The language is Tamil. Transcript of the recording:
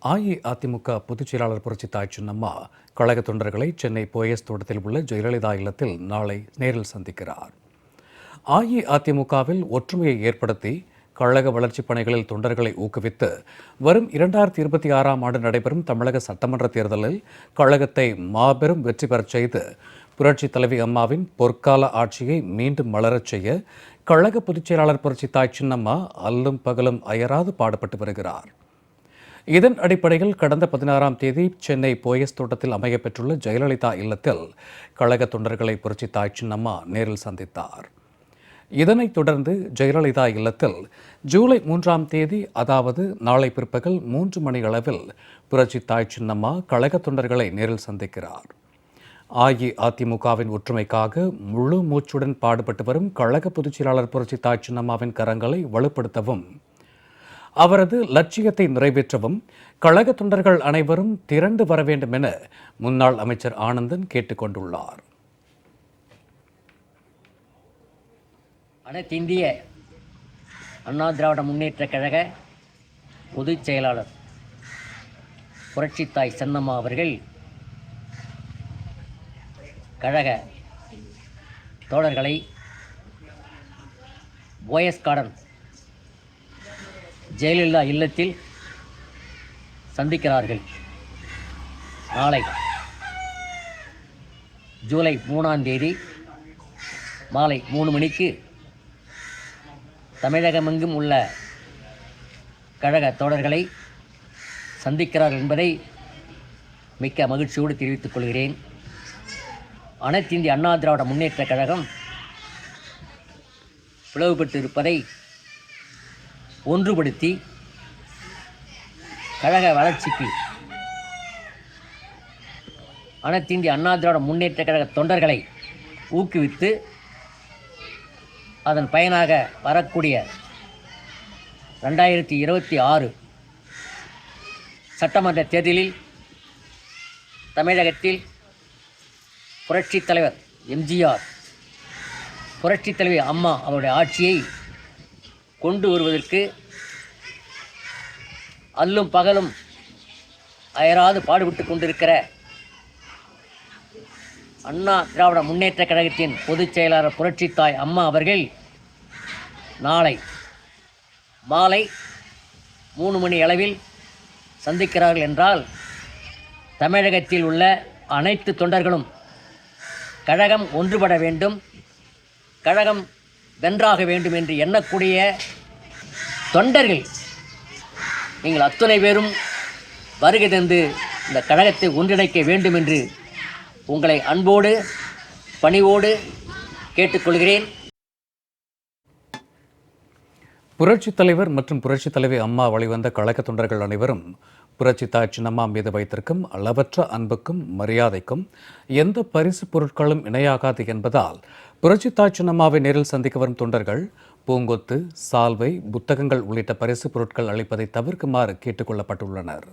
அஇஅதிமுக பொதுச் செயலாளர் புரட்சி தாய் சின்னம்மா கழக தொண்டர்களை சென்னை போயஸ் தோட்டத்தில் உள்ள ஜெயலலிதா இல்லத்தில் நாளை நேரில் சந்திக்கிறார். அஇஅதிமுகவில் ஒற்றுமையை ஏற்படுத்தி கழக வளர்ச்சிப் பணிகளில் தொண்டர்களை ஊக்குவித்து வரும் 2026ஆம் ஆண்டு நடைபெறும் தமிழக சட்டமன்ற தேர்தலில் கழகத்தை மாபெரும் வெற்றி பெறச் செய்து புரட்சி தலைவி அம்மாவின் பொற்கால ஆட்சியை மீண்டும் மலரச் செய்ய கழக பொதுச் செயலாளர் புரட்சி தாய் சின்னம்மா அல்லும் பகலும் அயராது பாடுபட்டு வருகிறார். இதன் அடிப்படையில் கடந்த 16ஆம் தேதி சென்னை போயஸ் தோட்டத்தில் அமையப்பெற்றுள்ள ஜெயலலிதா இல்லத்தில் கழக தொண்டர்களை புரட்சி தாய் சின்னம்மா நேரில் சந்தித்தார். இதனைத் தொடர்ந்து ஜெயலலிதா இல்லத்தில் ஜூலை 3ஆம் தேதி, அதாவது நாளை பிற்பகல் 3 மணி அளவில் புரட்சி தாய் சின்னம்மா கழக தொண்டர்களை நேரில் சந்திக்கிறார். அஇஅதிமுகவின் ஒற்றுமைக்காக முழு மூச்சுடன் பாடுபட்டு வரும் கழக பொதுச் செயலாளர் புரட்சி தாய் சின்னம்மாவின் கரங்களை வலுப்படுத்தவும், அவரது லட்சியத்தை நிறைவேற்றவும் கழக தொண்டர்கள் அனைவரும் திரண்டு வர வேண்டும் என முன்னாள் அமைச்சர் ஆனந்தன் கேட்டுக்கொண்டுள்ளார். அனைத்து இந்திய அண்ணா திராவிட முன்னேற்ற கழக பொதுச் செயலாளர் புரட்சித்தாய் சின்னம்மா அவர்கள் கழக தோழர்களை போயஸ் கார்டன் ஜெயலலிதா இல்லத்தில் சந்திக்கிறார்கள். நாளை ஜூலை 3ஆம் தேதி மாலை 3 மணிக்கு தமிழகமெங்கும் உள்ள கழக தோழர்களை சந்திக்கிறார்கள் என்பதை மிக்க மகிழ்ச்சியோடு தெரிவித்துக் கொள்கிறேன். அனைத்து இந்திய அண்ணா திராவிட முன்னேற்ற கழகம் பிளவுபட்டு இருப்பதை ஒன்றுபடுத்தி கழக வளர்ச்சிக்கு அனைத்து இந்திய அண்ணா திராவிட முன்னேற்ற கழக தொண்டர்களை ஊக்குவித்து அதன் பயனாக வரக்கூடிய 2026 சட்டமன்ற தேர்தலில் தமிழகத்தில் புரட்சித் தலைவர் எம்ஜிஆர், புரட்சித் தலைவி அம்மா அவருடைய ஆட்சியை கொண்டு வருவதற்கு அல்லும் பகலும் அயராது பாடுபட்டு கொண்டிருக்கிற அண்ணா திராவிட முன்னேற்ற கழகத்தின் பொதுச் செயலாளர் புரட்சித்தாய் அம்மா அவர்கள் நாளை மாலை 3 மணி அளவில் சந்திக்கிறார்கள் என்றால் தமிழகத்தில் உள்ள அனைத்து தொண்டர்களும் கழகம் ஒன்றுபட வேண்டும், கழகம் வென்றாக வேண்டும் என்று எண்ணக்கூடிய தொண்டர்கள் நீங்கள் அத்தனை பேரும் வருகை தந்து இந்த கழகத்தை ஒன்றிணைக்க வேண்டும் என்று உங்களை அன்போடு பணிவோடு கேட்டுக்கொள்கிறேன். புரட்சித் தலைவர் மற்றும் புரட்சித் தலைவி அம்மா வழிவந்த கழக தொண்டர்கள் அனைவரும் புரட்சி தாய் சின்னம்மா மீது வைத்திருக்கும் அளவற்ற அன்புக்கும் மரியாதைக்கும் எந்த பரிசு பொருட்களும் இணையாகாது என்பதால் புரட்சி தாய் சின்னம்மாவை நேரில் சந்திக்க வரும் தொண்டர்கள் பூங்கொத்து, சால்வை, புத்தகங்கள் உள்ளிட்ட பரிசு பொருட்கள் அளிப்பதை தவிர்க்குமாறு கேட்டுக்கொள்ளப்பட்டுள்ளனர்.